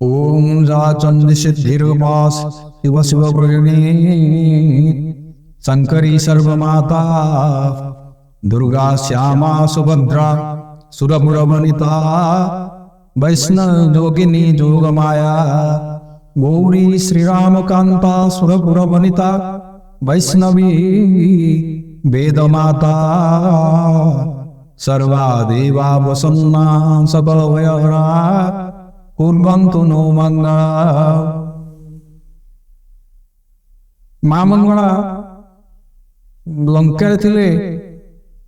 ओम जा चंडी सिद्धिरूपास शिव शिव प्रगिनी शंकरी सर्वमाता दुर्गा श्यामा सुभद्रा सुरपुरवनिता वैष्णव योगिनी जोगमाया गौरी श्रीराम कांता सुरपुरवनिता वैष्णवी वेदमाता सर्वा देवा वसन्ना सबवयहरा कुर्वन्तु नो मंगला। माँ मंगला लंका थिले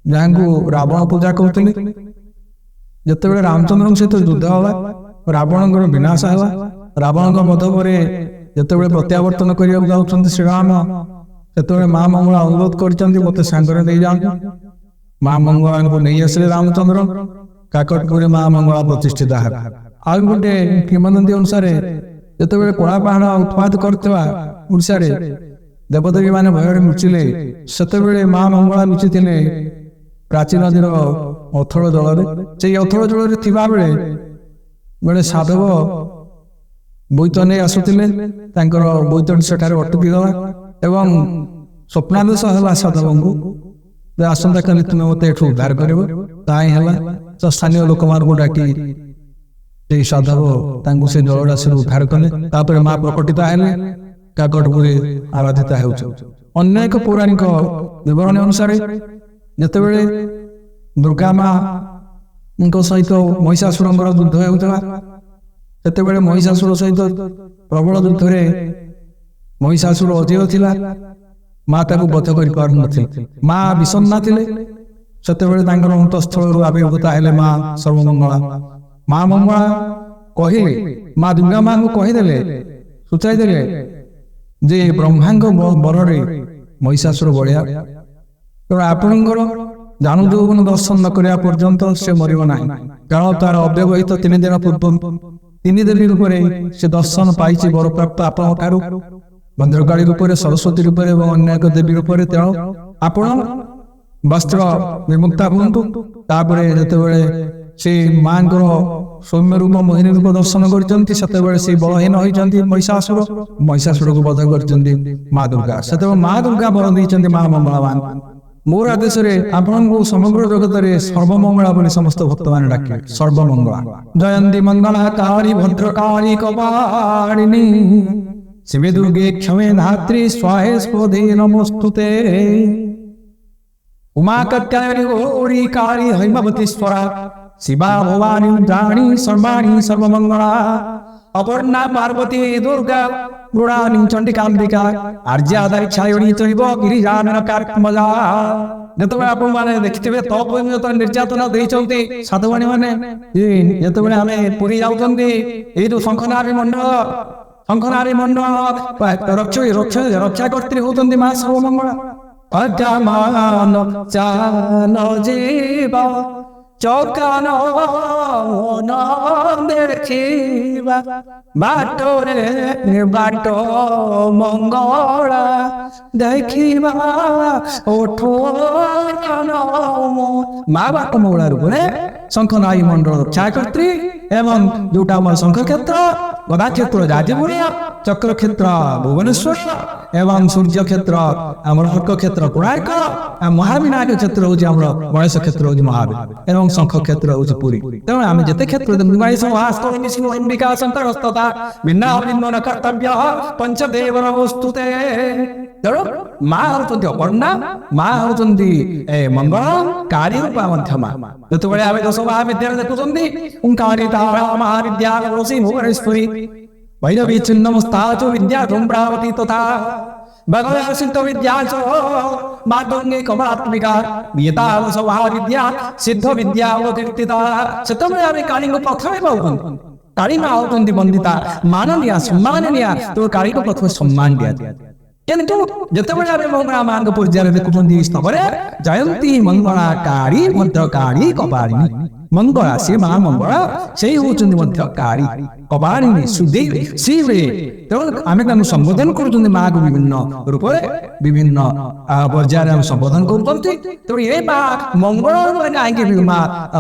जहाँ रावण पूजा करते जिते रामचंद्र सहित युद्ध हला रावण विनाश है रावण मध पर जिते प्रत्यावर्तन करने जाऊँ श्रीराम से माँ मंगला अनुरोध कर मत सांगरे नहीं जाऊँ माँ मंगला को नहीं आसे रामचंद्र काकटपुर माँ मंगला प्रतिष्ठित है। आउ गोटे किंवदंती अनुसार जिते कला पहाड़ उत्पाद करशा देवदेवी मैंने भय लुचिले से माँ मंगला लुचि प्राचीन नदीर अथड़ जल से अथड़ जल बेले बड़े साधव बोईत नहीं आसुले बोईत सेठार अटकी गला एवं स्वप्नादेश है साधव को आसंता काली तुम मत उद्धार कर तो स्थानीय लोक मानक डाकी साधव से जल राशि उद्धार कले माँ प्रकटित है काकटपुरी आराधिता होन्य एक पौराणिक विवरण अनुसार जिते दुर्गा माँ सहित महिषासुर युद्ध होता से महिषासुर सहित प्रबल युद्ध में महिषासुर अजय थिला माँ ताकू बध कर पार माँ विषन्ना थे से अंतस्थल आविर्भूत है माँ सर्वमंगला। माँ मंगला कहले माँ दुर्गा माँ को कहीदे सूचाईदे जे ब्रह्मा बरे महिषासुर बलिया तेणु आपणकर जानू जो दर्शन न करा पर्यंत से मरब ना कारण तार अव्यवहित 3 दिन पूर्व 3 दिन रूप से दर्शन पाई बर प्राप्त आपू भद्रकाली रूप सरस्वती रूप अन्य एक देवी रूप तेणु आपण वस्त्र विमुक्ता हूँ जिते से माँ सौम्य रूप मोहिनी रूप दर्शन कर बलहीन होती महिषासुर को बध कर माँ दुर्गा से माँ दुर्गा बर देते माँ मंगला मोर आदेश आपको समग्र जगत में सर्वमंगला बोली समस्त भक्त मैंने डाके सर्वमंगला जयंती मंगला कारी भद्रकाली कपालिनी शिवे दुर्गे क्षमे धात्री स्वाहे स्वधे नमोस्तुते उमा कत्यायनी गौरी काली हैमवतीश्वरा शिवा भवानी रुद्राणी सर्वाणी सर्वमंगला अपर्णा पार्वती दुर्गा मृणानी चंडिकांबिका आर्या दाक्षायणी चैव गिरिजानन कार्कमला जो आप देखिए तप निर्यातना देते साधुवाणी मैंने जो आम पुरी जाऊँगी जो शंखनारी मंडल रक्षा कर्त्री होती माँ सर्वमंगला अजामान चान जीवा चौकान देखा बाटोरे बाट मंगला देखा ओठो माँ बाट मंगला रूप शंखनाई मंडल रक्षाकर्त्री एवं जोटा आम शंख क्षेत्र गदा क्षेत्र जाजपुरिया चक्र क्षेत्र भुवनेश्वर एवं सूर्य क्षेत्र आम अर्क क्षेत्र कोणार्क महाविनायक क्षेत्र हूँ गणेश क्षेत्र हूँ महावीर एवं शंख क्षेत्र हूँ पुरी तेणु आम जिते क्षेत्र भिन्न कर्तव्य पंचदेव वस्तुते तेणु माँ हूँ अपर्णा माँ हूँ मंगला कारी रूपा माँ जो आम 10 महाविद्यालय देखुं महाविद्या भुवनेश्वरी भैरवी चिन्नमस्ताचो विद्या धूम्रावती तथा भगवती सिद्ध विद्या माँ दुर्गे कमलात्मिका विद्या सिद्ध विद्या अवकीर्तिता से काली को प्रथम पाऊँ काली माँ होती वंदिता माननीय सम्माननीय तो काली को प्रथम सम्मान दिया किंतु जिते मंगला माँ पूजा देखुं स्तव जयंती मंगला कारी मध्यकारी कपालिनी मंगला से माँ मंगला से होती मध्यकारी କପାଳିନୀ ସୁଦେବୀ ଶ୍ରୀରେ। ତେଣୁ ଆମେ ତାଙ୍କୁ ସମ୍ବୋଧନ କରୁଛନ୍ତି ମାକୁ ବିଭିନ୍ନ ରୂପରେ ବିଭିନ୍ନ ପର୍ଯ୍ୟାୟରେ ଆମେ ସମ୍ବୋଧନ କରୁଛନ୍ତି। ତେଣୁ ଏ ମା ମଙ୍ଗଳ କାହିଁକି ମା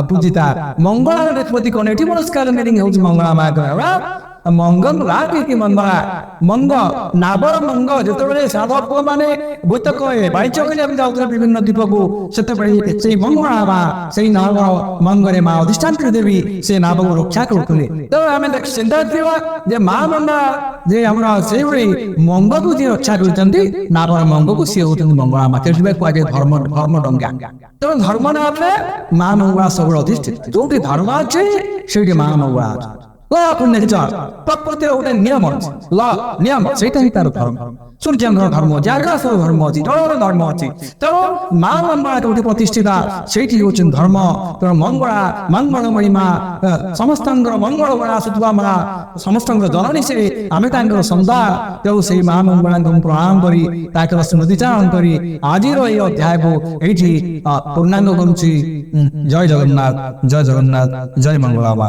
ପୂଜିତା ମଙ୍ଗଳ ପ୍ରତି କଣ ଏଠି ପୁରସ୍କାର ମିଟିଂ ହଉଛି ମଙ୍ଗଳା ମା କହିବା ମଙ୍ଗଲ ରାଗି ମଙ୍ଗଳା ମଙ୍ଗ ନାବର ମଙ୍ଗ ଯେତେବେଳେ ସାଧ ପୁଅ ମାନେ ଭୂତ କହେ ବାଇଚ କରିବାକୁ ଯାଉଥିଲେ ବିଭିନ୍ନ ଦ୍ୱୀପକୁ ସେତେବେଳେ ସେଇ ମଙ୍ଗଳା ମା ସେଇ ନାବର ମଙ୍ଗରେ ମା ଅଧିଷ୍ଠାନ ଦେବୀ ସେ ନାବକୁ ରକ୍ଷା କରୁଥିଲେ। ତେଣୁ ଆମେ ଚିନ୍ତା କରିବା ଯେ ମା ମଙ୍ଗଳା ଯେ ଆମର ସେଇଭଳି ମଙ୍ଗକୁ ଯିଏ ରକ୍ଷା କରୁଛନ୍ତି ନାବର ମଙ୍ଗକୁ ସିଏ ହଉଛନ୍ତି ମଙ୍ଗଳା ମା। ସେଥିପାଇଁ କୁହାଯାଏ ଧର୍ମ ଧର୍ମ ଡଙ୍ଗା। ତେଣୁ ଧର୍ମ ନାମରେ ମା ମଙ୍ଗଳା ସବୁବେଳେ ଅଧିଷ୍ଠିତ। ଯୋଉଠି ଧର୍ମ ଅଛି ସେଇଠି ମା ମଙ୍ଗଳା ଅଛି। ପ୍ରକୃତିର ଗୋଟେ ନିୟମ ଅଛି ନିୟମ ସେଇଟା ହିଁ ତାର ଧର୍ମ। ସୂର୍ଯ୍ୟଙ୍କର ଧର୍ମ ଅଛି, ଆକାଶର ଧର୍ମ ଅଛି, ଜଳର ଧର୍ମ ଅଛି। ତେଣୁ ମା ମଙ୍ଗଳା ଯୋଉଠି ପ୍ରତିଷ୍ଠିତା ସେଇଠି ହଉଛି ଧର୍ମ। ତେଣୁ ମଙ୍ଗଳା ମଙ୍ଗଳମୟୀ ମା ସମସ୍ତଙ୍କର ମଙ୍ଗଳ ମା ଆସୁଥିବା ମା ସମସ୍ତଙ୍କର ଜନନୀ ସେ ଆମେ ତାଙ୍କର ସନ୍ତାନ। ତେଣୁ ସେଇ ମା ମଙ୍ଗଳାଙ୍କୁ ପ୍ରଣାମ କରି ତାଙ୍କର ସ୍ମୃତିଚାରଣ କରି ଆଜିର ଏଇ ଅଧ୍ୟାୟକୁ ଏଇଠି ପୂର୍ଣ୍ଣାଙ୍ଗ କରୁଛି। ଜୟ ଜଗନ୍ନାଥ, ଜୟ ଜଗନ୍ନାଥ, ଜୟ ମଙ୍ଗଳା ମା।